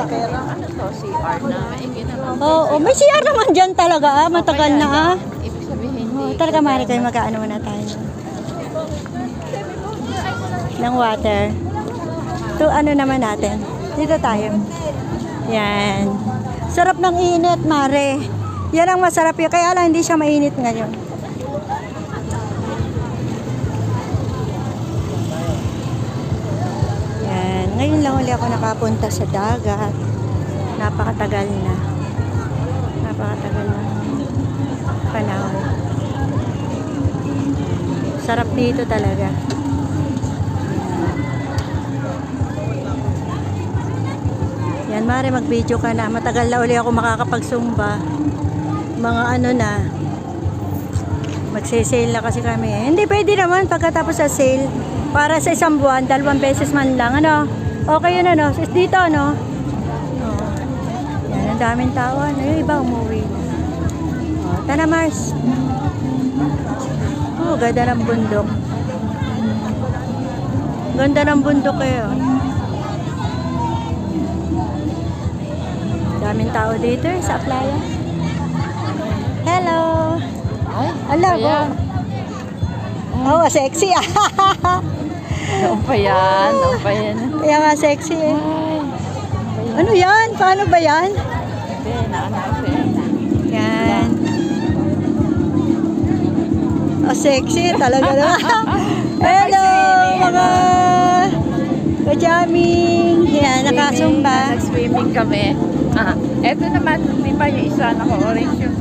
Pero ano to, CR na maigit naman. Oo, may CR naman dyan talaga ah. Matagal na ah. Ibig sabihin, Oo, talaga mari kayo mag-ano muna tayo. Ng water. To ano naman natin. Dito tayo. Yan. Sarap ng init, mare. Yan ang masarap yun. Kaya lang hindi siya mainit ngayon. Yan. Ngayon lang uli ako nakapunta sa dagat. Napakatagal na. Napakatagal na. Panahon. Sarap dito talaga. Yan, mare, mag-video ka na. Matagal na uli ako makakapagsumba. Mga ano na. Magse-sale na kasi kami. Hindi, pwede naman pagkatapos sa sale. Para sa isang buwan, 2 beses man lang. Ano? Okay yun, ano? Dito, ano? Oh. Yan, ang daming tao. Ano? Yung iba umuwi. Oh, tara, Mars. Oh, ganda ng bundok. Ganda ng bundok kayo. Daming tao dito sa playa. Hello. Ay, Ala, ayan. oh, sexy. Ano pa yan? Ano pa yan? Kaya nga sexy eh. Ay. Ano yan? Paano ba yan? Hindi, naka-natin. Yan. Oh, sexy talaga na. Hello, mga kajaming. Yan, nakasumba. Nag-swimming kami. Eto naman, di ba yung isa naka-orange yung